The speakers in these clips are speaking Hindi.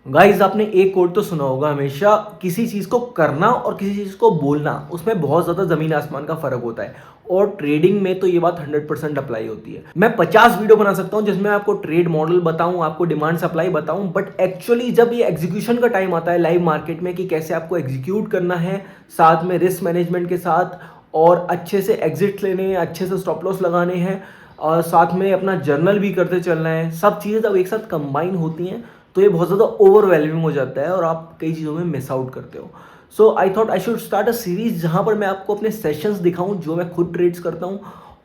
गाइज आपने एक कोट तो सुना होगा, हमेशा किसी चीज़ को करना और किसी चीज़ को बोलना उसमें बहुत ज़्यादा ज़मीन आसमान का फ़र्क होता है। और ट्रेडिंग में तो ये बात 100% अप्लाई होती है। मैं 50 वीडियो बना सकता हूँ जिसमें आपको ट्रेड मॉडल बताऊँ, आपको डिमांड सप्लाई बताऊँ, बट एक्चुअली जब ये एग्जीक्यूशन का टाइम आता है लाइव मार्केट में कि कैसे आपको एग्जीक्यूट करना है, साथ में रिस्क मैनेजमेंट के साथ, और अच्छे से एग्जिट लेने हैं, अच्छे से स्टॉप लॉस लगाने हैं, और साथ में अपना जर्नल भी करते चलना है, सब चीज़ें जब एक साथ कंबाइन होती हैं तो ये बहुत ज़्यादा ओवरवेलमिंग हो जाता है और आप कई चीज़ों में मिस आउट करते हो। So I thought I should start a series जहाँ पर मैं आपको अपने सेशंस दिखाऊं जो मैं खुद ट्रेड्स करता हूँ,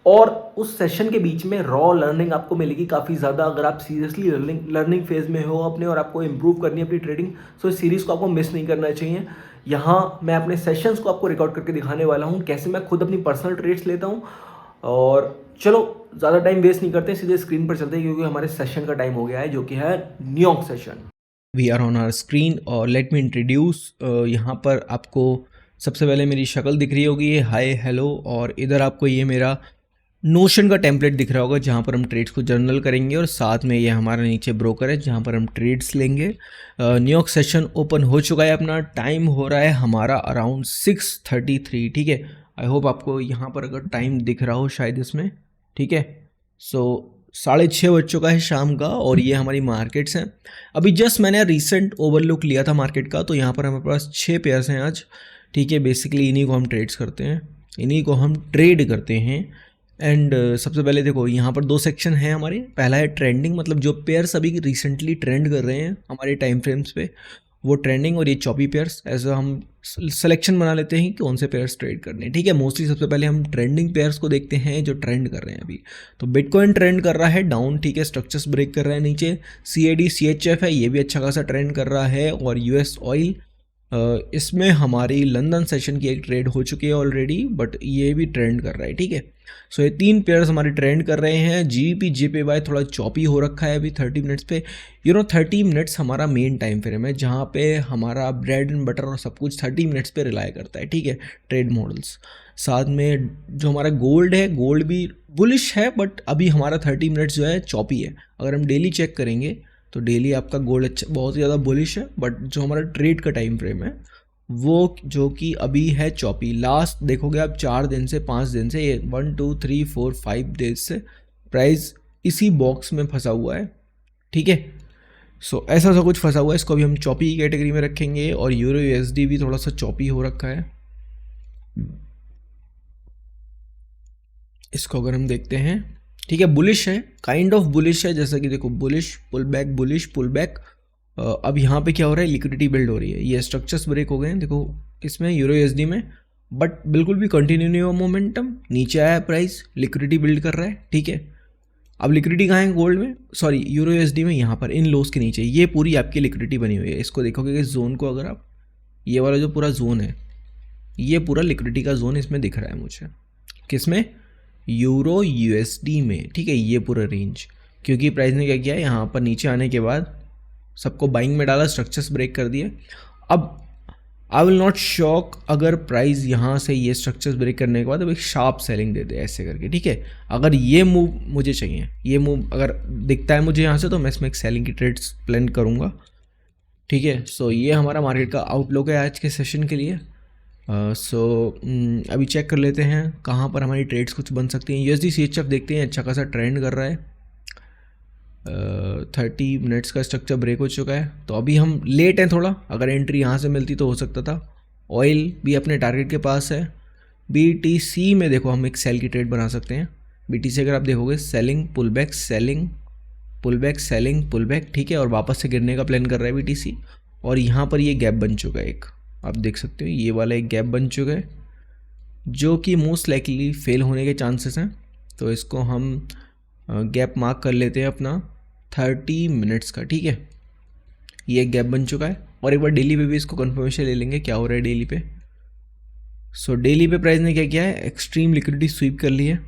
और उस सेशन के बीच में रॉ लर्निंग आपको मिलेगी काफ़ी ज़्यादा। अगर आप सीरियसली लर्निंग फेज में हो अपने और आपको इम्प्रूव करनी है अपनी ट्रेडिंग, सो इस सीरीज़ को आपको मिस नहीं करना चाहिए। यहाँ मैं अपने सेशंस को आपको रिकॉर्ड करके दिखाने वाला हूँ, कैसे मैं खुद अपनी पर्सनल ट्रेड्स लेता हूँ। और चलो ज़्यादा टाइम वेस्ट नहीं करते, सीधे स्क्रीन पर चलते हैं क्योंकि हमारे सेशन का टाइम हो गया है जो कि है New York session. We are on our screen और लेट मी इंट्रोड्यूस। यहाँ पर आपको सबसे पहले मेरी शक्ल दिख रही होगी, ये हाय हेलो, और इधर आपको ये मेरा नोशन का टेम्पलेट दिख रहा होगा जहाँ पर हम ट्रेड्स को जर्नल करेंगे, और साथ में ये हमारा नीचे ब्रोकर है जहाँ पर हम ट्रेड्स लेंगे। न्यूयॉर्क सेशन ओपन हो चुका है, अपना टाइम हो रहा है हमारा अराउंड 6:33। ठीक है, आई होप आपको यहाँ पर अगर टाइम दिख रहा हो शायद इसमें। ठीक है, सो 6:30 बज चुका है शाम का, और ये हमारी मार्केट्स हैं। अभी जस्ट मैंने रिसेंट ओवरलुक लिया था मार्केट का, तो यहाँ पर हमारे पास 6 पेयर्स हैं आज। ठीक है, बेसिकली इन्हीं को हम ट्रेड्स करते हैं, इन्हीं को हम ट्रेड करते हैं। एंड सबसे पहले देखो यहाँ पर 2 सेक्शन हैं हमारे। पहला है ट्रेंडिंग, मतलब जो पेयर्स अभी रिसेंटली ट्रेंड कर रहे हैं हमारे टाइम फ्रेम्स पे, वो ट्रेंडिंग। और ये चॉपी पेयर्स, ऐसा हम सिलेक्शन बना लेते हैं कि कौन से पेयर्स ट्रेड करने हैं। ठीक है, मोस्टली सबसे पहले हम ट्रेंडिंग पेयर्स को देखते हैं जो ट्रेंड कर रहे हैं अभी। तो बिटकॉइन ट्रेंड कर रहा है डाउन, ठीक है, स्ट्रक्चर्स ब्रेक कर रहा है नीचे। CAD CHF है, ये भी अच्छा खासा ट्रेंड कर रहा है। और US ऑयल, इसमें हमारी लंदन सेशन की एक ट्रेड हो चुकी है ऑलरेडी, बट ये भी ट्रेंड कर रहा है। ठीक है, सो ये 3 पेयर्स हमारे ट्रेंड कर रहे हैं। GBP JPY थोड़ा चॉपी हो रखा है अभी 30 मिनट्स पे। 30 मिनट्स हमारा मेन टाइम फ्रेम है जहाँ पे हमारा ब्रेड एंड बटर और सब कुछ 30 मिनट्स पे रिलाई करता है। ठीक है, ट्रेड मॉडल्स। साथ में जो हमारा गोल्ड है, गोल्ड भी बुलिश है, बट अभी हमारा 30 मिनट्स जो है चॉपी है। अगर हम डेली चेक करेंगे तो डेली आपका गोल्ड अच्छा बहुत ज़्यादा बुलिश है, बट जो हमारा ट्रेड का टाइम फ्रेम है वो जो कि अभी है चॉपी। लास्ट देखोगे आप 4 दिन से 5 दिन से, ये 1 2 3 4 5 डेज से प्राइस इसी बॉक्स में फंसा हुआ है। ठीक है, सो ऐसा सा कुछ फंसा हुआ है, इसको भी हम चॉपी की कैटेगरी में रखेंगे। और यूरो USD भी थोड़ा सा चॉपी हो रखा है, इसको अगर हम देखते हैं। ठीक है, बुलिश है, काइंड ऑफ बुलिश है, जैसा कि देखो bullish pull back, bullish pull back. अब यहाँ पे क्या हो रहा है, लिक्विडिटी बिल्ड हो रही है, ये स्ट्रक्चर्स ब्रेक हो गए हैं देखो इसमें यूरो USD में, बट बिल्कुल भी कंटिन्यू नहीं हुआ मोमेंटम, नीचे आया प्राइस, लिक्विडिटी बिल्ड कर रहा है। ठीक है, अब लिक्विडिटी कहाँ है गोल्ड में, सॉरी यूरो USD में, यहाँ पर इन लोस के नीचे ये पूरी आपकी लिक्विडिटी बनी हुई है। इसको देखोगे इस जोन को, अगर आप ये वाला जो पूरा जोन है, ये पूरा लिक्विडिटी का जोन इसमें दिख रहा है मुझे, किसमें, यूरो USD में। ठीक है, ये पूरा रेंज, क्योंकि प्राइस ने क्या किया, यहाँ पर नीचे आने के बाद सबको बाइंग में डाला, स्ट्रक्चर्स ब्रेक कर दिए। अब आई विल नॉट शॉक अगर प्राइस यहाँ से ये स्ट्रक्चर्स ब्रेक करने के बाद अब एक शार्प सेलिंग दे दे ऐसे करके। ठीक है, अगर ये मूव मुझे चाहिए, ये मूव अगर दिखता है मुझे यहाँ से, तो मैं इसमें एक सेलिंग की ट्रेड्स प्लान करूँगा। ठीक है, सो ये हमारा मार्केट का आउटलुक है आज के सेशन के लिए। अभी चेक कर लेते हैं कहाँ पर हमारी ट्रेड्स कुछ बन सकती हैं। USD CHF देखते हैं, अच्छा खासा ट्रेंड कर रहा है। 30 मिनट्स का स्ट्रक्चर ब्रेक हो चुका है, तो अभी हम लेट हैं थोड़ा, अगर एंट्री यहाँ से मिलती तो हो सकता था। ऑयल भी अपने टारगेट के पास है। BTC में देखो हम एक सेल की ट्रेड बना सकते हैं। BTC अगर आप देखोगे, selling pull back, selling pull back, selling pull back. ठीक है, और वापस से गिरने का प्लान कर रहा है BTC, और यहाँ पर ये गैप बन चुका है एक, आप देख सकते हो ये वाला एक गैप बन चुका है जो कि मोस्ट लाइकली फेल होने के चांसेस हैं। तो इसको हम गैप मार्क कर लेते हैं अपना 30 मिनट्स का। ठीक है, ये एक गैप बन चुका है, और एक बार डेली पे भी इसको कंफर्मेशन ले लेंगे क्या हो रहा है डेली पे। सो डेली पे प्राइस ने क्या किया है, एक्सट्रीम लिक्विडिटी स्वीप कर ली है।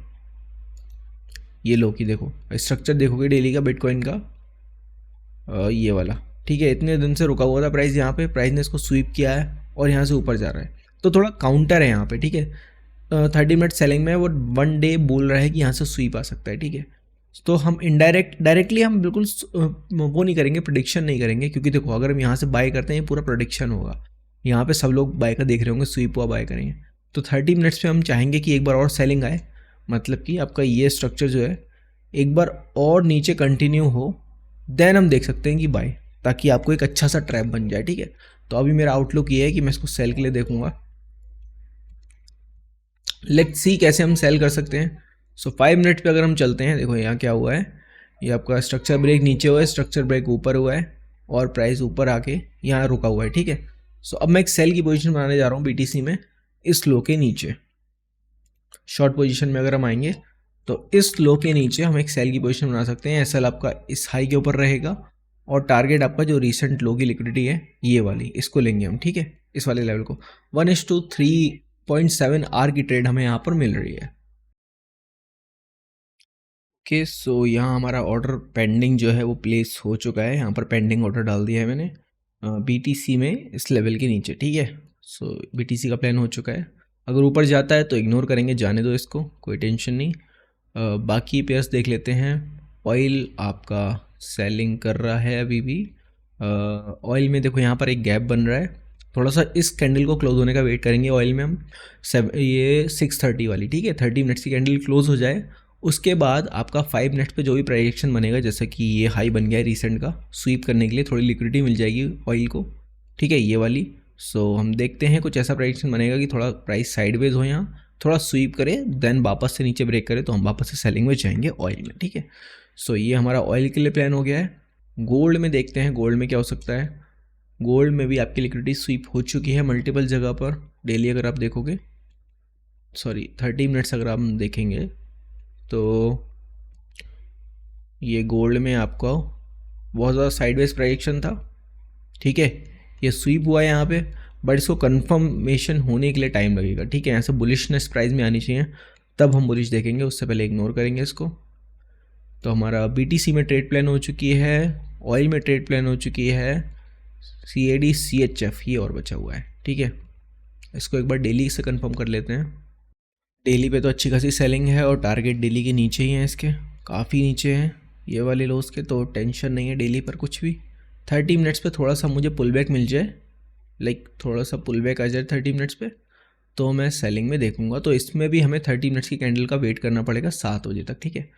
ये लो कि देखो स्ट्रक्चर देखोगे डेली का बिटकॉइन का, ये वाला। ठीक है, इतने दिन से रुका हुआ था प्राइस यहाँ पे, प्राइस ने इसको स्वीप किया है और यहाँ से ऊपर जा रहा है, तो थोड़ा काउंटर है यहाँ पे। ठीक है, 30 मिनट सेलिंग में वो 1 डे बोल रहा है कि यहाँ से स्वीप आ सकता है। ठीक है, तो हम डायरेक्टली हम बिल्कुल वो नहीं करेंगे, प्रेडिक्शन नहीं करेंगे, क्योंकि देखो अगर हम यहाँ से बाय करते हैं ये पूरा प्रेडिक्शन होगा, यहाँ पे सब लोग बाय का देख रहे होंगे, स्वीप हुआ बाय करेंगे। तो 30 मिनट्स पे हम चाहेंगे कि एक बार और सेलिंग आए, मतलब कि आपका ये स्ट्रक्चर जो है एक बार और नीचे कंटिन्यू हो, देन हम देख सकते हैं कि बाय, ताकि आपको एक अच्छा सा ट्रैप बन जाए, ठीक है। तो अभी मेरा आउटलुक ये है कि मैं इसको सेल के लिए देखूंगा। लेट्स सी कैसे हम सेल कर सकते हैं। सो 5 मिनट पे अगर हम चलते हैं, देखो यहाँ क्या हुआ है, ये आपका स्ट्रक्चर ब्रेक नीचे हुआ है, स्ट्रक्चर ब्रेक ऊपर हुआ है और प्राइस ऊपर आके यहाँ रुका हुआ है, ठीक है। सो अब मैं एक सेल की पोजीशन बनाने जा रहा हूँ बीटीसी में, इस लो के नीचे शॉर्ट पोजीशन में अगर हम आएंगे तो इस लो के नीचे हम एक सेल की पोजीशन बना सकते हैं। एसएल आपका इस हाई के ऊपर रहेगा और टारगेट आपका जो रीसेंट लो की लिक्विडिटी है ये वाली, इसको लेंगे हम, ठीक है, इस वाले लेवल को। 1:3.7 आर की ट्रेड हमें यहाँ पर मिल रही है। ओके, सो यहाँ हमारा ऑर्डर पेंडिंग जो है वो प्लेस हो चुका है, यहाँ पर पेंडिंग ऑर्डर डाल दिया है मैंने बीटीसी में इस लेवल के नीचे, ठीक है। सो बीटीसी का प्लान हो चुका है, अगर ऊपर जाता है तो इग्नोर करेंगे, जाने दो इसको, कोई टेंशन नहीं। बाकी पेयर्स देख लेते हैं। ऑयल आपका सेलिंग कर रहा है अभी भी। ऑयल में देखो यहाँ पर एक गैप बन रहा है, थोड़ा सा इस कैंडल को क्लोज होने का वेट करेंगे ऑयल में हम। ये 6:30 वाली, ठीक है, 30 मिनट्स की कैंडल क्लोज हो जाए, उसके बाद आपका 5 मिनट्स पे जो भी प्राइजेक्शन बनेगा, जैसे कि ये हाई बन गया है रिसेंट का, स्वीप करने के लिए थोड़ी लिक्विडिटी मिल जाएगी ऑयल को, ठीक है, ये वाली। सो हम देखते हैं कुछ ऐसा प्राइजेक्शन बनेगा कि थोड़ा प्राइस साइडवेज हो, यहाँ थोड़ा स्वीप करे, देन वापस से नीचे ब्रेक करे तो हम वापस से सेलिंग में जाएंगे ऑयल में, ठीक है। सो ये हमारा ऑयल के लिए प्लान हो गया है। गोल्ड में देखते हैं, गोल्ड में क्या हो सकता है। गोल्ड में भी आपकी लिक्विडिटी स्वीप हो चुकी है मल्टीपल जगह पर, डेली अगर आप देखोगे, सॉरी 30 मिनट्स अगर आप देखेंगे तो ये गोल्ड में आपका बहुत ज़्यादा साइडवेज प्राइजेक्शन था, ठीक है, ये स्वीप हुआ है यहाँ पे, बट इसको कंफर्मेशन होने के लिए टाइम लगेगा, ठीक है। यहाँ से बुलिशनेस प्राइस में आनी चाहिए, तब हम बुलिश देखेंगे, उससे पहले इग्नोर करेंगे इसको। तो हमारा बीटीसी में ट्रेड प्लान हो चुकी है, ऑयल में ट्रेड प्लान हो चुकी है, CAD CHF ये और बचा हुआ है, ठीक है। इसको एक बार डेली से कंफर्म कर लेते हैं। डेली पे तो अच्छी खासी सेलिंग है और टारगेट डेली के नीचे ही हैं, इसके काफ़ी नीचे हैं ये वाले लोस के, तो टेंशन नहीं है डेली पर कुछ भी। 30 मिनट्स पे थोड़ा सा मुझे पुल बैक मिल जाए, लाइक थोड़ा सा पुल बैक आ जाए 30 मिनट्स पे, तो मैं सेलिंग में देखूंगा। तो इसमें भी हमें 30 मिनट्स की कैंडल का वेट करना पड़ेगा 7 बजे तक, ठीक है।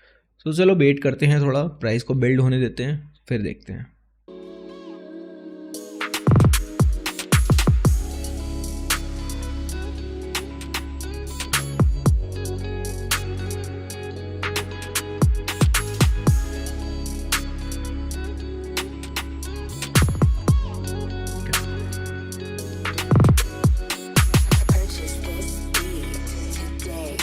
तो चलो वेट करते हैं, थोड़ा प्राइस को बिल्ड होने देते हैं, फिर देखते हैं। Purchase this beat today.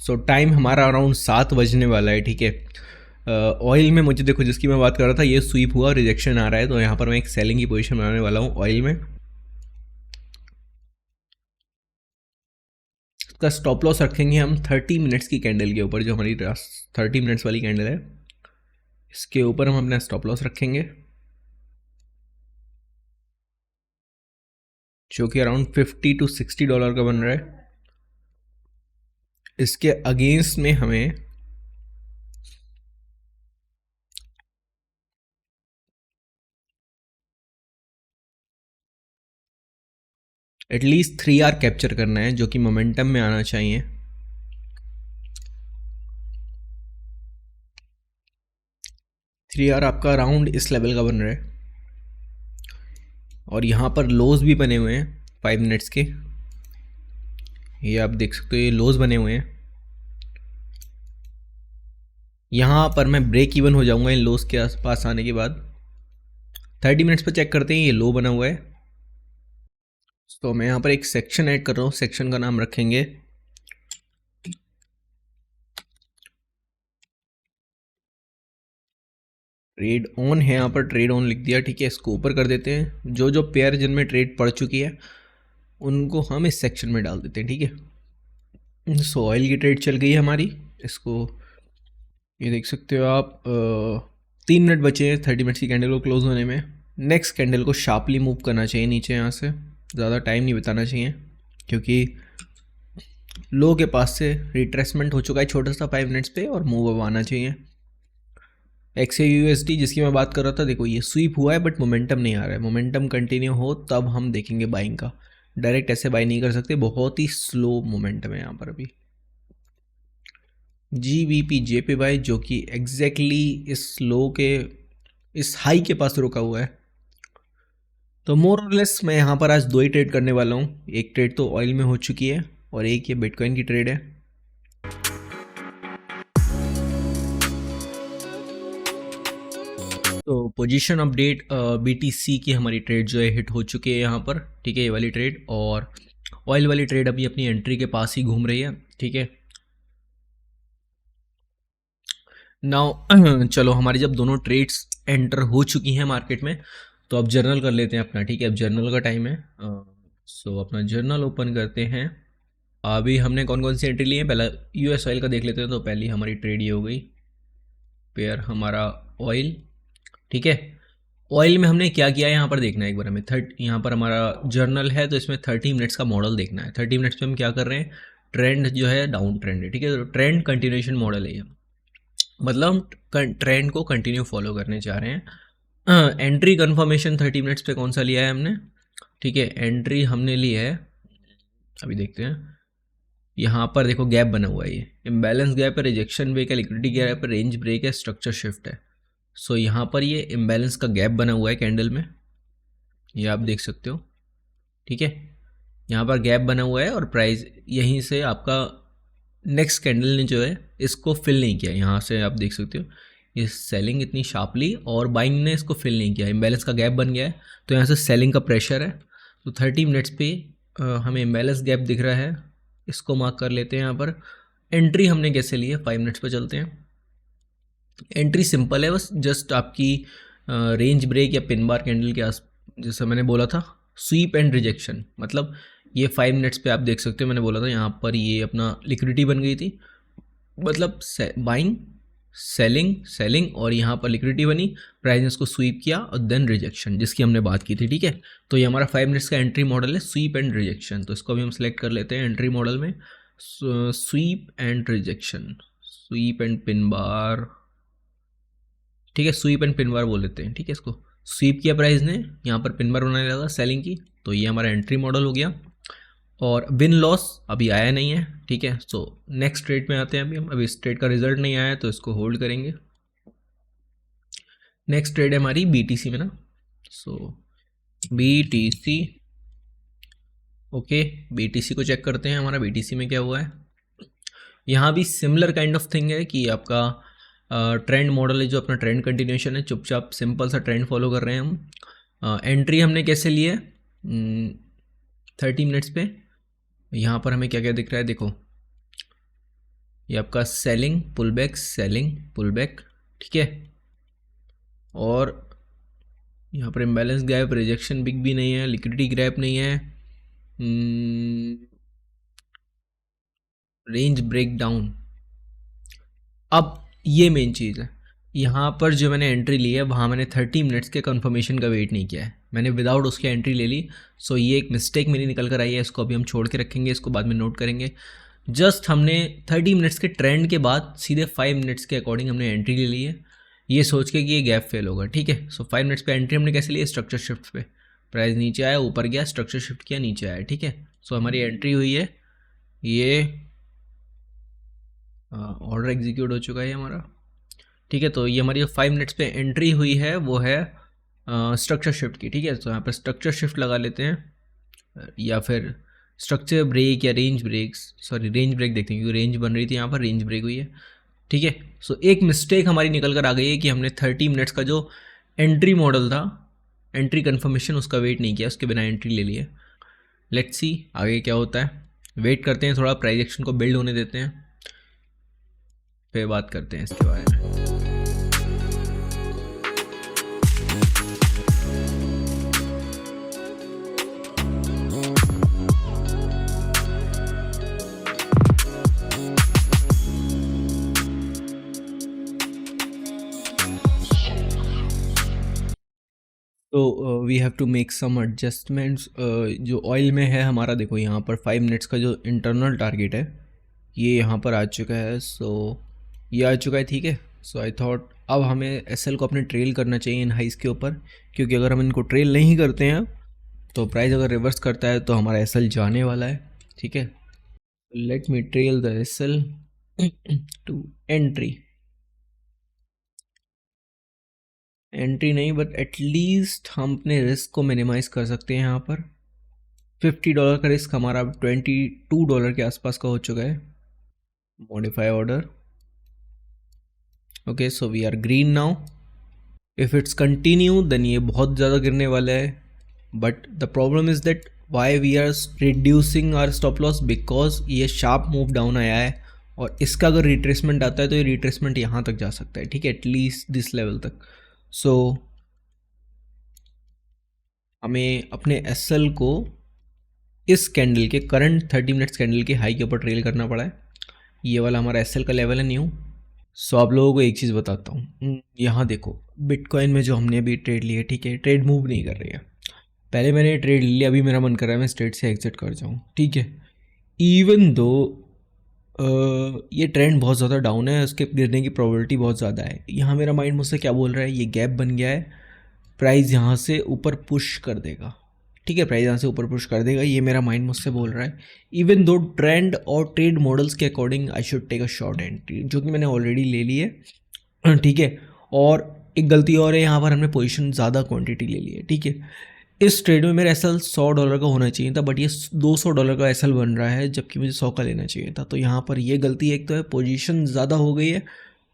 So time हमारा अराउंड 7 बजने वाला है, ठीक है। ऑयल में मुझे देखो, जिसकी मैं बात कर रहा था, ये स्वीप हुआ, रिजेक्शन आ रहा है, तो यहाँ पर मैं एक सेलिंग की पोजीशन बनाने वाला हूँ ऑयल में। इसका स्टॉप लॉस रखेंगे हम 30 मिनट्स की कैंडल के ऊपर, जो हमारी 30 मिनट्स वाली कैंडल है, इसके ऊपर हम अपना स्टॉप लॉस रखेंगे, जो कि अराउंड $50 to $60 का बन रहा है। इसके अगेंस्ट में हमें एटलीस्ट 3 आर कैप्चर करना है, जो कि मोमेंटम में आना चाहिए। थ्री आर आपका अराउंड इस लेवल का बन रहा है, और यहाँ पर लोज भी बने हुए हैं 5 मिनट्स के, ये आप देख सकते हो, ये लोज बने हुए हैं। यहाँ पर मैं ब्रेक इवन हो जाऊंगा इन लोज के आसपास आने के बाद। 30 मिनट्स पर चेक करते हैं, ये लो बना हुआ है। तो मैं यहाँ पर एक सेक्शन ऐड कर रहा हूँ, सेक्शन का नाम रखेंगे ट्रेड ऑन है, यहाँ पर ट्रेड ऑन लिख दिया, ठीक है। इसको ऊपर कर देते हैं, जो जो पेयर जिनमें ट्रेड पड़ चुकी है उनको हम इस सेक्शन में डाल देते हैं, ठीक है। सो ऑयल की ट्रेड चल गई है हमारी, इसको ये देख सकते हो आप, 3 मिनट बचे हैं 30 मिनट्स की कैंडल को क्लोज होने में। नेक्स्ट कैंडल को शार्पली मूव करना चाहिए नीचे यहाँ से, ज़्यादा टाइम नहीं बिताना चाहिए क्योंकि लो के पास से रिट्रेसमेंट हो चुका है छोटा सा 5 मिनट्स पे और मूव अब आना चाहिए। XAUSD जिसकी मैं बात कर रहा था, देखो ये स्वीप हुआ है बट मोमेंटम नहीं आ रहा है। मोमेंटम कंटिन्यू हो तब हम देखेंगे बाइंग का, डायरेक्ट ऐसे बाई नहीं कर सकते, बहुत ही स्लो मोमेंटम है यहाँ पर अभी। GBP JPY जो कि एग्जैक्टली इस लो के इस हाई के पास रुका हुआ है। तो मोर और लेस मैं यहाँ पर आज 2 ही ट्रेड करने वाला हूँ। एक ट्रेड तो ऑयल में हो चुकी है और एक ये बिटकॉइन की ट्रेड है। तो पोजीशन अपडेट BTC की हमारी ट्रेड जो है हिट हो चुकी है यहाँ पर, ठीक है, ये वाली ट्रेड। और ऑयल वाली ट्रेड अभी अपनी एंट्री के पास ही घूम रही है, ठीक है। नाउ चलो हमारी जब दोनों ट्रेड्स एंटर हो चुकी हैं मार्केट में तो अब जर्नल कर लेते हैं अपना, ठीक है। अब जर्नल का टाइम है। सो अपना जर्नल ओपन करते हैं। अभी हमने कौन कौन सी एंट्री ली है, पहला US ऑयल का देख लेते हैं। तो पहली हमारी ट्रेड ये हो गई, पेयर हमारा ऑयल, ठीक है। ऑयल में हमने क्या किया है यहाँ पर देखना है एक बार हमें। यहाँ पर हमारा जर्नल है तो इसमें 30 मिनट्स का मॉडल देखना है। 30 मिनट्स पे हम क्या कर रहे हैं, ट्रेंड जो है डाउन ट्रेंड है, ठीक है। तो ट्रेंड कंटिन्यूएशन मॉडल है ये, मतलब हम ट्रेंड को कंटिन्यू फॉलो करने जा रहे हैं। एंट्री कंफर्मेशन 30 मिनट्स पे कौन सा लिया है हमने, ठीक है। एंट्री हमने ली है, अभी देखते हैं। यहाँ पर देखो गैप बना हुआ है, ये इम्बैलेंस गैप है, रिजेक्शन ब्रेक है, लिक्विडिटी गैप है, रेंज ब्रेक है, स्ट्रक्चर शिफ्ट है। सो यहाँ पर ये इम्बैलेंस का गैप बना हुआ है कैंडल में, ये आप देख सकते हो, ठीक है। यहाँ पर गैप बना हुआ है और प्राइस यहीं से आपका नेक्स्ट कैंडल ने जो है इसको फिल नहीं किया। यहाँ से आप देख सकते हो ये सेलिंग इतनी शार्पली और बाइंग ने इसको फिल नहीं किया, इम्बैलेंस का गैप बन गया है तो यहाँ से सेलिंग का प्रेशर है। तो 30 मिनट्स पे हमें इम्बैलेंस गैप दिख रहा है, इसको मार्क कर लेते हैं यहाँ पर। एंट्री हमने कैसे ली है, 5 मिनट्स पे चलते हैं। एंट्री सिंपल है, बस जस्ट आपकी रेंज ब्रेक या पिन बार कैंडल के आस, जैसा मैंने बोला था, स्वीप एंड रिजेक्शन। मतलब ये 5 मिनट्स पे आप देख सकते हो, मैंने बोला था यहाँ पर ये अपना लिक्विडिटी बन गई थी, मतलब बाइंग सेलिंग सेलिंग और यहाँ पर लिक्विडिटी बनी, प्राइस ने इसको स्वीप किया और देन रिजेक्शन जिसकी हमने बात की थी, ठीक है। तो ये हमारा 5 मिनट्स का एंट्री मॉडल है, स्वीप एंड रिजेक्शन। तो इसको भी हम सेलेक्ट कर लेते हैं एंट्री मॉडल में, SVEEP and rejection, SVEEP and pin bar, ठीक है। स्वीप एंड पिन बार बोल लेते हैं, ठीक है। इसको स्वीप किया प्राइस ने, यहाँ पर पिन बार बनाने लगा सेलिंग की, तो ये हमारा एंट्री मॉडल हो गया। और विन लॉस अभी आया नहीं है, ठीक है। सो नेक्स्ट ट्रेड में आते हैं अभी हम। अभी इस ट्रेड का रिजल्ट नहीं आया है तो इसको होल्ड करेंगे। नेक्स्ट ट्रेड है हमारी BTC में ना, सो BTC, ओके। BTC को चेक करते हैं हमारा BTC में क्या हुआ है। यहाँ भी सिमिलर काइंड ऑफ थिंग है कि आपका ट्रेंड मॉडल है जो अपना ट्रेंड कंटिन्यूएशन है, चुपचाप सिंपल सा ट्रेंड फॉलो कर रहे हैं हम। एंट्री हमने कैसे ली है 30 मिनट्स पे। यहाँ पर हमें क्या क्या दिख रहा है, देखो ये आपका सेलिंग पुल बैक, ठीक है। और यहाँ पर इम्बैलेंस गैप, रिजेक्शन बिग भी नहीं है, लिक्विडिटी गैप नहीं है, रेंज ब्रेक डाउन। अब ये मेन चीज़ है, यहाँ पर जो मैंने एंट्री ली है वहाँ मैंने 30 मिनट्स के कंफर्मेशन का वेट नहीं किया है, मैंने विदाउट उसके एंट्री ले ली। सो ये एक मिस्टेक मेरी निकल कर आई है, इसको अभी हम छोड़ के रखेंगे, इसको बाद में नोट करेंगे। जस्ट हमने 30 मिनट्स के ट्रेंड के बाद सीधे 5 मिनट्स के अकॉर्डिंग हमने एंट्री ले ली है, ये सोच के कि ये गैप फेल होगा, ठीक है। सो 5 मिनट्स पे एंट्री हमने कैसे ली है, स्ट्रक्चर शिफ्ट पे। प्राइस नीचे आया, ऊपर गया, स्ट्रक्चर शिफ्ट किया, नीचे आया, ठीक है। सो हमारी एंट्री हुई है, ये ऑर्डर एग्जीक्यूट हो चुका है हमारा, ठीक है। तो ये हमारी जो 5 मिनट्स पे एंट्री हुई है वो है स्ट्रक्चर शिफ्ट की, ठीक है। तो यहाँ पर स्ट्रक्चर शिफ्ट लगा लेते हैं या फिर स्ट्रक्चर ब्रेक या range break, sorry range break देखते हैं क्योंकि रेंज बन रही थी, यहाँ पर रेंज ब्रेक हुई है, ठीक है। सो एक मिस्टेक हमारी निकल कर आ गई है कि हमने 30 मिनट्स का जो एंट्री मॉडल था, एंट्री कन्फर्मेशन, उसका वेट नहीं किया, उसके बिना एंट्री ले लिए। लेट्स सी आगे क्या होता है, वेट करते हैं, थोड़ा प्राइस एक्शन को बिल्ड होने देते हैं, फिर बात करते हैं इसके बारे में। तो we have to make some adjustments. जो ऑयल में है हमारा, देखो यहाँ पर 5 मिनट्स का जो इंटरनल टारगेट है ये यहाँ पर आ चुका है। सो ये आ चुका है, ठीक है। सो आई थॉट अब हमें एसएल को अपने ट्रेल करना चाहिए इन हाइस के ऊपर, क्योंकि अगर हम इनको ट्रेल नहीं करते हैं तो प्राइस अगर रिवर्स करता है तो हमारा एसएल जाने वाला है, ठीक है। Let me trail the SL to entry नहीं, बट एटलीस्ट हम अपने रिस्क को मिनिमाइज कर सकते हैं। यहाँ पर $50 का रिस्क हमारा अब $22 के आसपास का हो चुका है। Modify order, okay. So we are green now. If it's continue then ये बहुत ज़्यादा गिरने वाला है, but the problem is that why we are reducing our stop loss, because ये शार्प मूव डाउन आया है और इसका अगर रिट्रेसमेंट आता है तो ये रिट्रेसमेंट यहाँ तक जा सकता है, ठीक है, एटलीस्ट दिस लेवल तक। सो हमें अपने एसएल को इस कैंडल के करंट 30 मिनट्स कैंडल के हाई के ऊपर ट्रेल करना पड़ा है। ये वाला हमारा एसएल का लेवल है न्यू। सो आप लोगों को एक चीज़ बताता हूँ, यहाँ देखो बिटकॉइन में जो हमने अभी ट्रेड लिया, ठीक है, ट्रेड मूव नहीं कर रही है। पहले मैंने ट्रेड लिया, अभी मेरा मन कर रहा है मैं स्ट्रेट से एग्जिट कर जाऊँ, ठीक है। इवन दो ये ट्रेंड बहुत ज़्यादा डाउन है, उसके गिरने की प्रोबेबिलिटी बहुत ज़्यादा है। यहाँ मेरा माइंड मुझसे क्या बोल रहा है, ये गैप बन गया है, प्राइस यहाँ से ऊपर पुश कर देगा, ठीक है, प्राइस यहाँ से ऊपर पुश कर देगा, ये मेरा माइंड मुझसे बोल रहा है। इवन दो ट्रेंड और ट्रेड मॉडल्स के according I should take a short entry, जो कि मैंने ऑलरेडी ले ली है, ठीक है। और एक गलती और है, यहाँ पर हमने पोजीशन ज़्यादा क्वांटिटी ले ली है, ठीक है। इस ट्रेड में मेरा एसएल $100 का होना चाहिए था, बट ये $200 का एसएल बन रहा है, जबकि मुझे 100 का लेना चाहिए था। तो यहाँ पर ये गलती एक तो है, पोजीशन ज़्यादा हो गई है।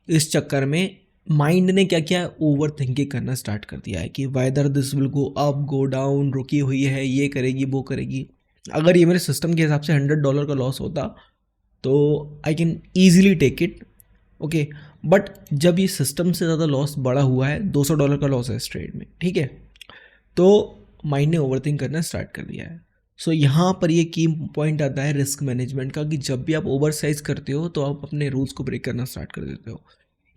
इस चक्कर में माइंड ने क्या किया, ओवर थिंकिंग करना स्टार्ट कर दिया है कि whether this will go up go down, रुकी हुई है, ये करेगी वो करेगी। अगर ये मेरे सिस्टम के हिसाब से $100 का लॉस होता तो I can easily take it, okay. But जब ये सिस्टम से ज़्यादा लॉस बड़ा हुआ है, $200 का लॉस है इस ट्रेड में, ठीक है, तो माइंड ने ओवरथिंक करना स्टार्ट कर दिया है। सो यहाँ पर ये की पॉइंट आता है रिस्क मैनेजमेंट का, कि जब भी आप ओवर साइज करते हो तो आप अपने रूल्स को ब्रेक करना स्टार्ट कर देते हो।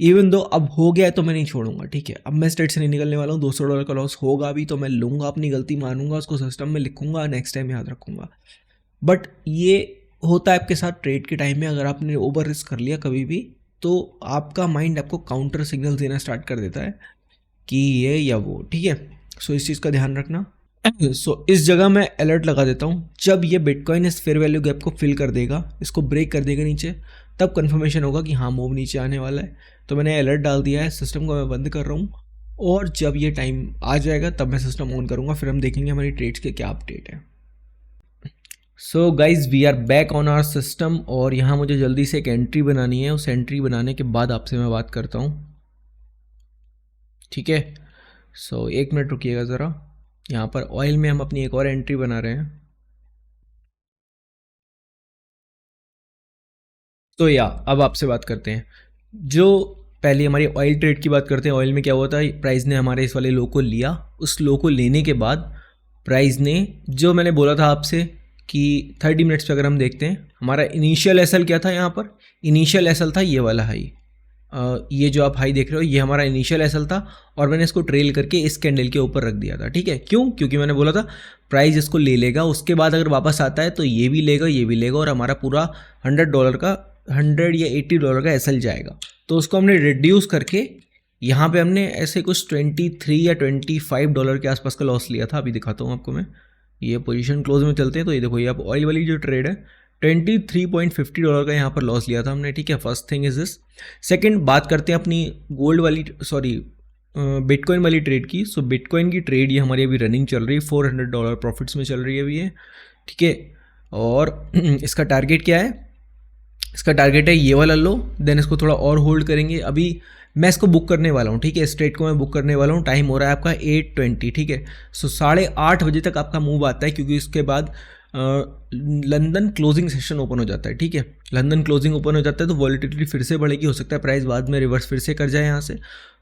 इवन दो अब हो गया है तो मैं नहीं छोड़ूंगा, ठीक है, अब मैं स्ट्रेट से नहीं निकलने वाला हूँ। $200 का लॉस होगा भी तो मैं लूँगा, अपनी गलती मानूंगा, उसको सिस्टम में लिखूंगा, नेक्स्ट टाइम याद रखूँगा। बट ये होता है आपके साथ ट्रेड के टाइम में, अगर आपने ओवर रिस्क कर लिया कभी भी तो आपका माइंड आपको काउंटर सिग्नल देना स्टार्ट कर देता है कि ये या वो, ठीक है। सो इस चीज़ का ध्यान रखना। सो इस जगह मैं अलर्ट लगा देता हूँ, जब ये बिटकॉइन इस फेयर वैल्यू गैप को फिल कर देगा, इसको ब्रेक कर देगा नीचे, तब कन्फर्मेशन होगा कि हाँ मूव नीचे आने वाला है। तो मैंने अलर्ट डाल दिया है, सिस्टम को मैं बंद कर रहा हूँ, और जब ये टाइम आ जाएगा तब मैं सिस्टम ऑन करूँगा, फिर हम देखेंगे हमारी ट्रेड्स के क्या अपडेट है। So guys we are back on our system, और यहाँ मुझे जल्दी से एक एंट्री बनानी है। उस एंट्री बनाने के बाद आपसे मैं बात करता हूँ, ठीक है। सो 1 मिनट रुकिएगा ज़रा। यहाँ पर ऑयल में हम अपनी एक और एंट्री बना रहे हैं। तो अब आपसे बात करते हैं, जो पहले हमारी ऑयल ट्रेड की बात करते हैं। ऑयल में क्या हुआ था, प्राइस ने हमारे इस वाले लो को लिया, उस लो को लेने के बाद प्राइस ने, जो मैंने बोला था आपसे कि 30 मिनट्स पे अगर हम देखते हैं, हमारा इनिशियल एसएल क्या था, यहाँ पर इनिशियल एसएल था ये वाला हाई, ये जो आप हाई देख रहे हो ये हमारा इनिशियल एसएल था, और मैंने इसको ट्रेल करके इस कैंडल के ऊपर रख दिया था, ठीक है। क्यों? क्योंकि मैंने बोला था प्राइस इसको ले लेगा, उसके बाद अगर वापस आता है तो ये भी लेगा, ये भी लेगा, और हमारा पूरा $100 का, $100 या $80 का एसएल जाएगा। तो उसको हमने रिड्यूस करके यहाँ पे हमने ऐसे कुछ $23 या $25 के आसपास का लॉस लिया था। अभी दिखाता हूँ आपको मैं, ये पोजीशन क्लोज में चलते हैं तो ये देखो, ये आप ऑयल वाली जो ट्रेड है $23.50 का यहाँ पर लॉस लिया था हमने, ठीक है। First thing is this. Second बात करते हैं अपनी गोल्ड वाली, सॉरी बिटकॉइन वाली ट्रेड की। सो बिटकॉइन की ट्रेड ये हमारी अभी रनिंग चल रही है, $400 प्रॉफिट्स में चल रही है अभी ये, ठीक है। और इसका टारगेट क्या है, इसका टारगेट है ये वाला लो, देन इसको थोड़ा और होल्ड करेंगे। अभी मैं इसको बुक करने वाला हूँ, ठीक है, इस ट्रेड को मैं बुक करने वाला हूँ। टाइम हो रहा है आपका 8:20, ठीक है। सो 8:30 बजे तक आपका मूव आता है, क्योंकि उसके बाद लंदन क्लोजिंग सेशन ओपन हो जाता है, ठीक है। लंदन क्लोजिंग ओपन हो जाता है तो वॉलेटिलिटी फिर से बढ़ेगी, हो सकता है प्राइस बाद में रिवर्स फिर से कर जाए यहाँ से।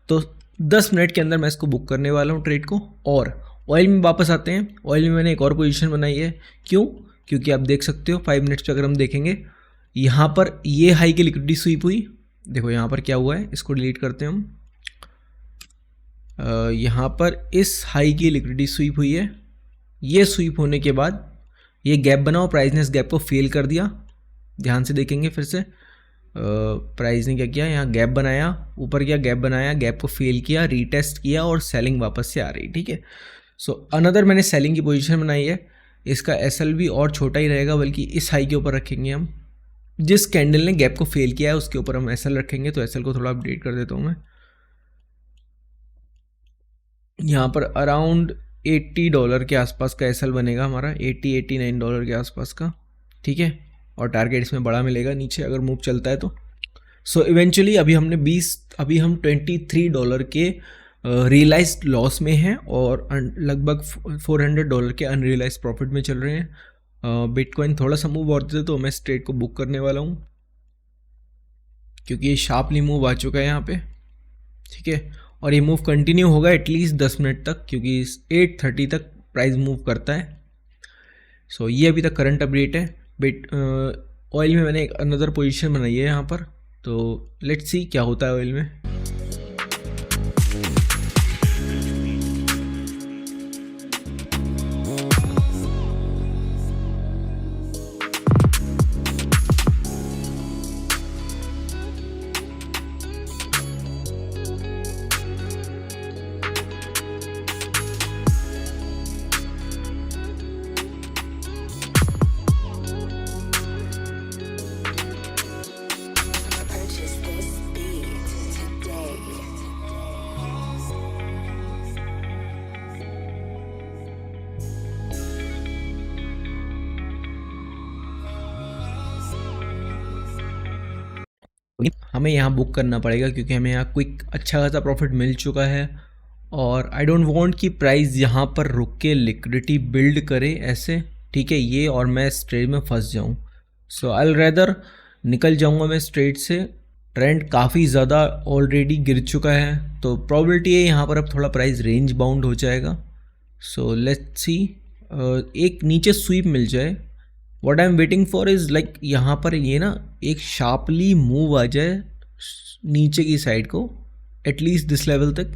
तो 10 मिनट के अंदर मैं इसको बुक करने वाला हूँ ट्रेड को। और ऑयल में वापस आते हैं। ऑयल में मैंने एक और पोजीशन बनाई है, क्यों? क्योंकि आप देख सकते हो 5 मिनट्स पर अगर हम देखेंगे, यहाँ पर ये हाई की लिक्विडिटी स्वीप हुई, देखो यहाँ पर क्या हुआ है, इसको डिलीट करते हैं हम। यहाँ पर इस हाई की लिक्विडिटी स्वीप हुई है। ये स्वीप होने के बाद ये गैप बना और प्राइस ने इस गैप को फेल कर दिया। ध्यान से देखेंगे फिर से, प्राइस ने क्या किया, यहाँ गैप बनाया, ऊपर क्या गैप बनाया, गैप को फेल किया, रीटेस्ट किया और सेलिंग वापस से आ रही। ठीक है, सो अनदर मैंने सेलिंग की पोजीशन बनाई है। इसका एसएल भी और छोटा ही रहेगा, बल्कि इस हाई के ऊपर रखेंगे हम। जिस कैंडल ने गैप को फेल किया है उसके ऊपर हम एसएल रखेंगे। तो एसएल को थोड़ा अपडेट कर देता हूँ मैं। यहाँ पर अराउंड $80 के आसपास का एसएल बनेगा हमारा, $89 के आसपास का। ठीक है, और टारगेट इसमें बड़ा मिलेगा नीचे अगर मूव चलता है तो। सो इवेंचुअली अभी हम $23 के रियलाइज्ड लॉस में हैं और लगभग $400 के अनरियलाइज्ड प्रॉफिट में चल रहे हैं। बिटकॉइन थोड़ा सा मूव और दे तो मैं इस ट्रेड को बुक करने वाला हूँ, क्योंकि ये शार्पली मूव आ चुका है यहाँ पे। ठीक है, और ये मूव कंटिन्यू होगा एटलीस्ट 10 मिनट तक, क्योंकि 8:30 तक प्राइस मूव करता है। सो ये अभी तक करंट अपडेट है। ऑयल में मैंने एक अनदर पोजीशन बनाई है यहाँ पर, तो लेट्स सी क्या होता है ऑयल में। Purchase this beat today. हमें यहाँ बुक करना पड़ेगा, क्योंकि हमें यहाँ क्विक अच्छा खासा प्रॉफिट मिल चुका है। और आई डोंट वांट कि प्राइस यहाँ पर रुक के लिक्विडिटी बिल्ड करे ऐसे। ठीक है, ये और मैं इस ट्रेड में फंस जाऊँ। सो आई रेदर निकल जाऊँगा मैं इस ट्रेड से। ट्रेंड काफ़ी ज़्यादा ऑलरेडी गिर चुका है, तो प्रॉबिलिटी है यहाँ पर अब थोड़ा प्राइस रेंज बाउंड हो जाएगा। सो लेट्स सी, एक नीचे स्वीप मिल जाए। What I am waiting for is like यहाँ पर ये ना एक शार्पली मूव आ जाए नीचे की साइड को, एटलीस्ट दिस लेवल तक,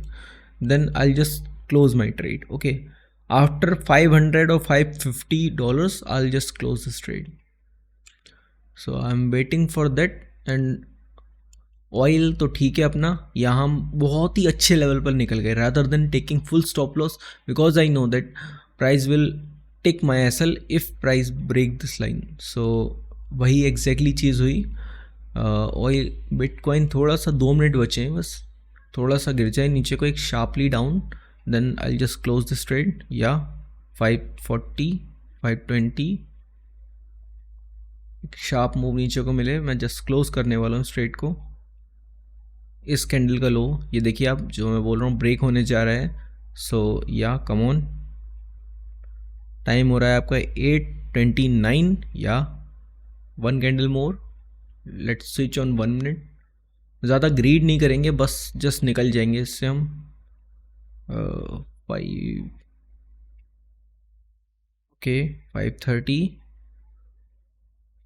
then I just close my trade. Okay, after $500 or $550 I just close this trade. So I am waiting for that. And oil तो ठीक है अपना, यहाँ हम बहुत ही अच्छे लेवल पर निकल गए rather than taking full stop loss, because I know that price will take my SL if price break this line. So वही एग्जैक्टली चीज़ हुई। ऑयल बिटकॉइन थोड़ा सा 2 मिनट बचे हैं बस, थोड़ा सा गिर जाए नीचे को एक sharply down, then I just close this trade. या 540 520 एक शार्प मूव नीचे को मिले, मैं जस्ट क्लोज करने वाला हूँ इस ट्रेड को। इस कैंडल का लो ये देखिए आप, जो मैं बोल रहा हूँ ब्रेक होने जा रहा है। सो या कम ऑन, टाइम हो रहा है आपका 8:29 या 1 candle more. Let's switch on 1 minute. ज़्यादा ग्रीड नहीं करेंगे, बस जस्ट निकल जाएंगे इससे हम। 5 ओके 530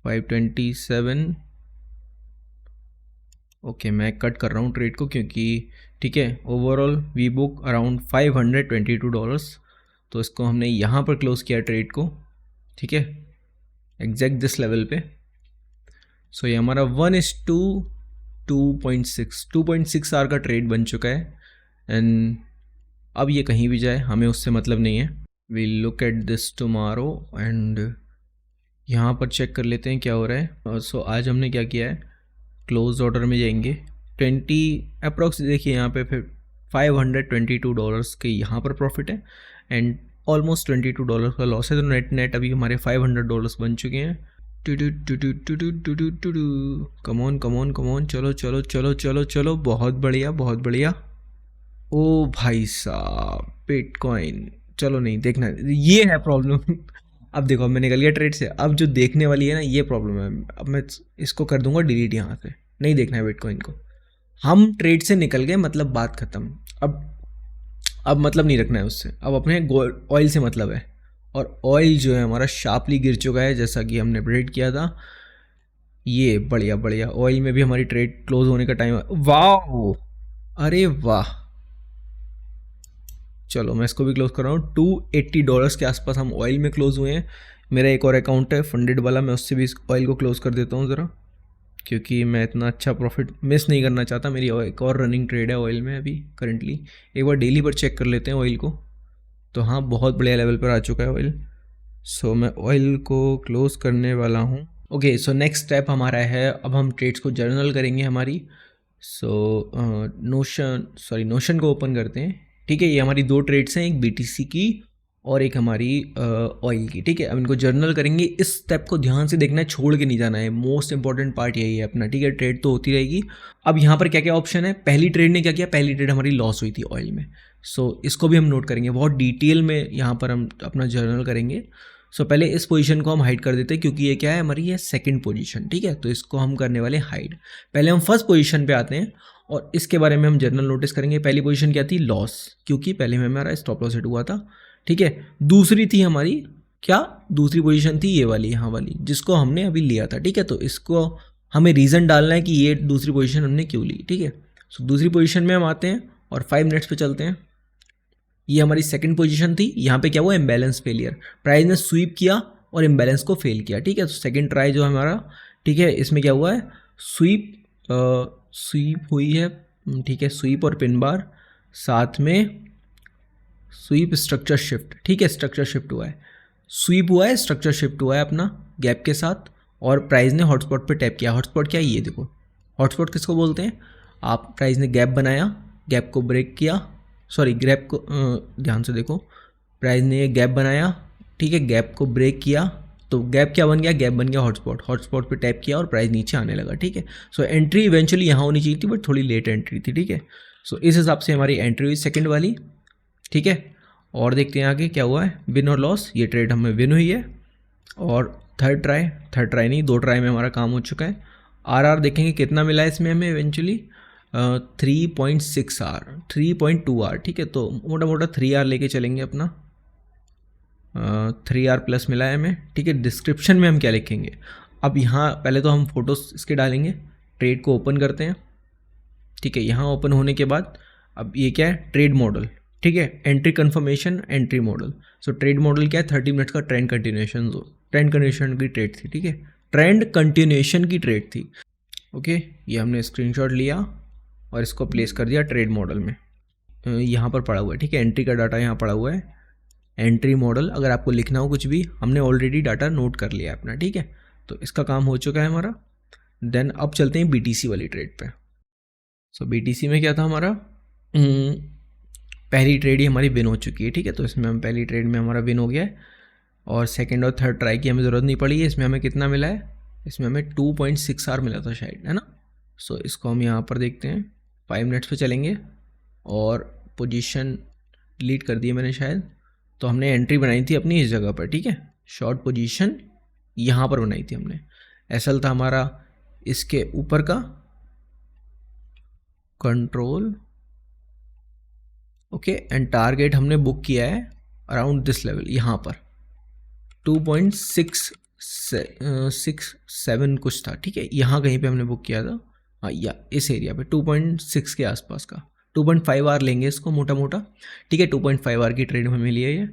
527 ओके, मैं कट कर रहा हूँ ट्रेड को, क्योंकि ठीक है ओवरऑल वी बुक अराउंड $522। तो इसको हमने यहाँ पर क्लोज किया ट्रेड को। ठीक है, एग्जैक्ट दिस लेवल पे। सो ये हमारा 2.6 आवर का ट्रेड बन चुका है। एंड अब ये कहीं भी जाए हमें उससे मतलब नहीं है। We look at this tomorrow and यहाँ पर चेक कर लेते हैं क्या हो रहा है। सो आज हमने क्या किया है, क्लोज ऑर्डर में जाएंगे 20 अप्रॉक्स। देखिए यहाँ पे फिर $522 के यहाँ पर प्रॉफिट है एंड ऑलमोस्ट $22 का लॉस है। तो नेट अभी हमारे $500 बन चुके हैं। कमॉन कमॉन कमॉन, चलो चलो चलो चलो चलो, बहुत बढ़िया बहुत बढ़िया। ओ भाई साहब बिटकॉइन, चलो नहीं देखना, ये है प्रॉब्लम। अब देखो मैं निकल गया ट्रेड से, अब जो देखने वाली है ना ये प्रॉब्लम है। अब मैं इसको कर दूंगा डिलीट, यहाँ से नहीं देखना है बिटकॉइन को। हम ट्रेड से निकल गए, मतलब बात खत्म। अब मतलब नहीं रखना है उससे, अब अपने ऑयल से मतलब है। और ऑयल जो है हमारा शार्पली गिर चुका है, जैसा कि हमने प्रेडिक्ट किया था। ये बढ़िया बढ़िया, ऑयल में भी हमारी ट्रेड क्लोज होने का टाइम। वाह, अरे वाह, चलो मैं इसको भी क्लोज कर रहा हूँ। $280 के आसपास हम ऑयल में क्लोज हुए हैं। मेरा एक और अकाउंट है फंडेड वाला, मैं उससे भी इस ऑयल को क्लोज कर देता हूँ ज़रा, क्योंकि मैं इतना अच्छा प्रॉफिट मिस नहीं करना चाहता। मेरी एक और रनिंग ट्रेड है ऑयल में अभी करंटली। एक बार डेली पर चेक कर लेते हैं ऑयल को। तो हाँ, बहुत बढ़िया लेवल पर आ चुका है ऑयल। सो मैं ऑयल को क्लोज करने वाला हूँ। ओके, सो नेक्स्ट स्टेप हमारा है, अब हम ट्रेड्स को जर्नल करेंगे हमारी। सो नोशन को ओपन करते हैं। ठीक है, ये हमारी 2 ट्रेड्स हैं, एक BTC की और एक हमारी ऑयल की। ठीक है, अब इनको जर्नल करेंगे। इस स्टेप को ध्यान से देखना है, छोड़ के नहीं जाना है। मोस्ट इंपॉर्टेंट पार्ट यही है अपना। ठीक है, ट्रेड तो होती रहेगी। अब यहाँ पर क्या क्या ऑप्शन है। पहली ट्रेड ने क्या किया, पहली ट्रेड हमारी लॉस हुई थी ऑयल में। सो इसको भी हम नोट करेंगे बहुत डिटेल में, यहाँ पर हम अपना जर्नल करेंगे। सो पहले इस पोजीशन को हम हाइड कर देते हैं, क्योंकि ये क्या है हमारी, ये सेकंड पोजीशन। ठीक है, तो इसको हम करने वाले हाइड। पहले हम फर्स्ट पोजीशन पे आते हैं और इसके बारे में हम जर्नल नोटिस करेंगे। पहली पोजीशन क्या थी, लॉस, क्योंकि पहले में हमारा स्टॉप लॉस हिट हुआ था। ठीक है, दूसरी थी हमारी क्या, दूसरी पोजीशन थी ये वाली, यहाँ वाली, जिसको हमने अभी लिया था। ठीक है, तो इसको हमें रीज़न डालना है कि ये दूसरी पोजीशन हमने क्यों ली। ठीक है, सो दूसरी पोजीशन में हम आते हैं और 5 मिनट्स पे चलते हैं। ये हमारी सेकंड पोजीशन थी। यहाँ पे क्या हुआ, इम्बैलेंस फेलियर, प्राइस ने स्वीप किया और इम्बैलेंस को फेल किया। ठीक है, तो सेकंड ट्राई जो हमारा, ठीक है, इसमें क्या हुआ है, स्वीप हुई है। ठीक है, स्वीप और पिन बार, साथ में स्वीप स्ट्रक्चर शिफ्ट। ठीक है, स्ट्रक्चर शिफ्ट हुआ है, स्वीप हुआ है, स्ट्रक्चर शिफ्ट हुआ है अपना गैप के साथ, और प्राइस ने हॉटस्पॉट पे टैप किया। हॉटस्पॉट क्या है, ये देखो, हॉटस्पॉट किसको बोलते हैं। आप प्राइस ने गैप बनाया, गैप को ब्रेक किया, सॉरी गैप को ध्यान से देखो, प्राइस ने ये गैप बनाया। ठीक है, गैप को ब्रेक किया, तो गैप क्या बन गया, गैप बन गया हॉटस्पॉट। हॉटस्पॉट पे टैप किया और प्राइस नीचे आने लगा। ठीक है, सो एंट्री इवेंचुअली यहाँ होनी चाहिए थी, बट थोड़ी लेट एंट्री थी। ठीक है, सो इस हिसाब से हमारी एंट्री हुई सेकंड वाली। ठीक है, और देखते हैं आगे क्या हुआ है, विन और लॉस। ये ट्रेड हमें विन हुई है। और थर्ड ट्राई नहीं, 2 ट्राई में हमारा काम हो चुका है। आर देखेंगे कितना मिला है इसमें हमें इवेंचुअली, 3.6 आर, 3.2 आर। ठीक है, तो मोटा मोटा 3 आर लेके चलेंगे अपना, 3 आर प्लस मिला है हमें। ठीक है, डिस्क्रिप्शन में हम क्या लिखेंगे, अब यहाँ पहले तो हम फोटोज इसके डालेंगे। ट्रेड को ओपन करते हैं। ठीक है, यहाँ ओपन होने के बाद अब ये क्या है, ट्रेड मॉडल। ठीक है, entry confirmation, entry model. So trade model क्या है, 30 मिनट्स का ट्रेंड कंटिन्यूएशन ट्रेंड कंटिन्यूएशन की ट्रेड थी। ठीक है, ट्रेंड कंटिन्यूएशन की ट्रेड थी। ओके, ये हमने स्क्रीनशॉट लिया और इसको प्लेस कर दिया ट्रेड मॉडल में, यहाँ पर पड़ा हुआ है। ठीक है, एंट्री का डाटा यहाँ पड़ा हुआ है, एंट्री मॉडल। अगर आपको लिखना हो कुछ भी, हमने ऑलरेडी डाटा नोट कर लिया है अपना। ठीक है, तो इसका काम हो चुका है हमारा। देन अब चलते हैं BTC वाली ट्रेड पे। सो BTC में क्या था हमारा, पहली ट्रेड ही हमारी विन हो चुकी है। ठीक है, तो इसमें हम पहली ट्रेड में हमारा विन हो गया है, और सेकंड और थर्ड ट्राई की हमें ज़रूरत नहीं पड़ी है। इसमें हमें कितना मिला है, इसमें हमें 2.6 आर मिला था शायद, है ना। सो इसको हम यहाँ पर देखते हैं, 5 मिनट्स पे चलेंगे और पोजीशन डिलीट कर दी है मैंने शायद। तो हमने एंट्री बनाई थी अपनी इस जगह पर। ठीक है, शॉर्ट पोजीशन यहाँ पर बनाई थी हमने। एसएल था हमारा इसके ऊपर का, कंट्रोल, ओके, एंड टारगेट हमने बुक किया है अराउंड दिस लेवल, यहाँ पर 2.67 कुछ था। ठीक है, यहाँ कहीं पे हमने बुक किया था, हाँ, या इस एरिया पे 2.6 के आसपास का। 2.5 आर लेंगे इसको मोटा मोटा। ठीक है, 2.5 आर की ट्रेड हमें लिए ये,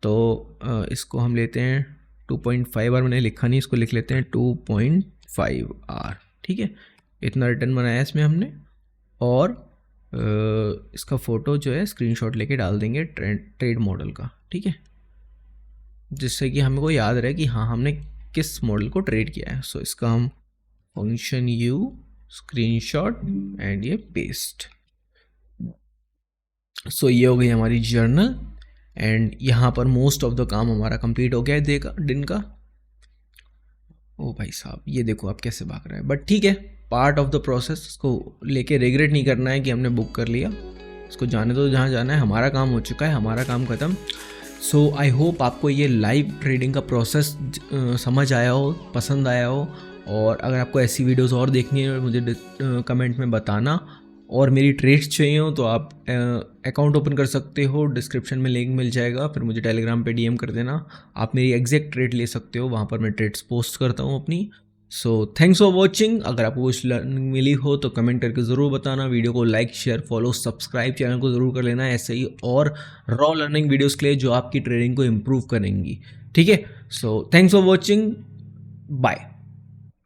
तो इसको हम लेते हैं 2.5 आर। मैंने लिखा नहीं, इसको लिख लेते हैं 2.5 आर। ठीक है, इतना रिटर्न बनाया इसमें हमने, और इसका फ़ोटो जो है स्क्रीनशॉट लेके डाल देंगे ट्रेड मॉडल का। ठीक है, जिससे कि हमको याद रहे कि हाँ हमने किस मॉडल को ट्रेड किया है। सो इसका हम फंक्शन यू स्क्रीनशॉट एंड ये पेस्ट। सो ये हो गई हमारी जर्नल, एंड यहाँ पर मोस्ट ऑफ द काम हमारा कंप्लीट हो गया है दिन का। ओ भाई साहब, ये देखो आप कैसे भाग रहा है, बट ठीक है, पार्ट ऑफ द प्रोसेस। इसको लेके रिग्रेट नहीं करना है कि हमने बुक कर लिया, इसको जाने दो जहाँ जाना है। हमारा काम हो चुका है, हमारा काम ख़त्म। सो आई होप आपको ये लाइव ट्रेडिंग का प्रोसेस समझ आया हो, पसंद आया हो, और अगर आपको ऐसी वीडियोस और देखनी है मुझे कमेंट में बताना, और मेरी ट्रेड्स चाहिए हो तो आप अकाउंट ओपन कर सकते हो, डिस्क्रिप्शन में लिंक मिल जाएगा, फिर मुझे टेलीग्राम पे DM कर देना। आप मेरी एग्जैक्ट ट्रेड ले सकते हो, वहाँ पर मैं ट्रेड्स पोस्ट करता हूँ अपनी। सो थैंक्स फॉर वॉचिंग। अगर आपको कुछ लर्निंग मिली हो तो कमेंट करके ज़रूर बताना। वीडियो को like share follow subscribe channel को ज़रूर कर लेना, ऐसे ही और रॉ लर्निंग वीडियोस के लिए जो आपकी ट्रेडिंग को इम्प्रूव करेंगी। ठीक है, so thanks for watching, bye.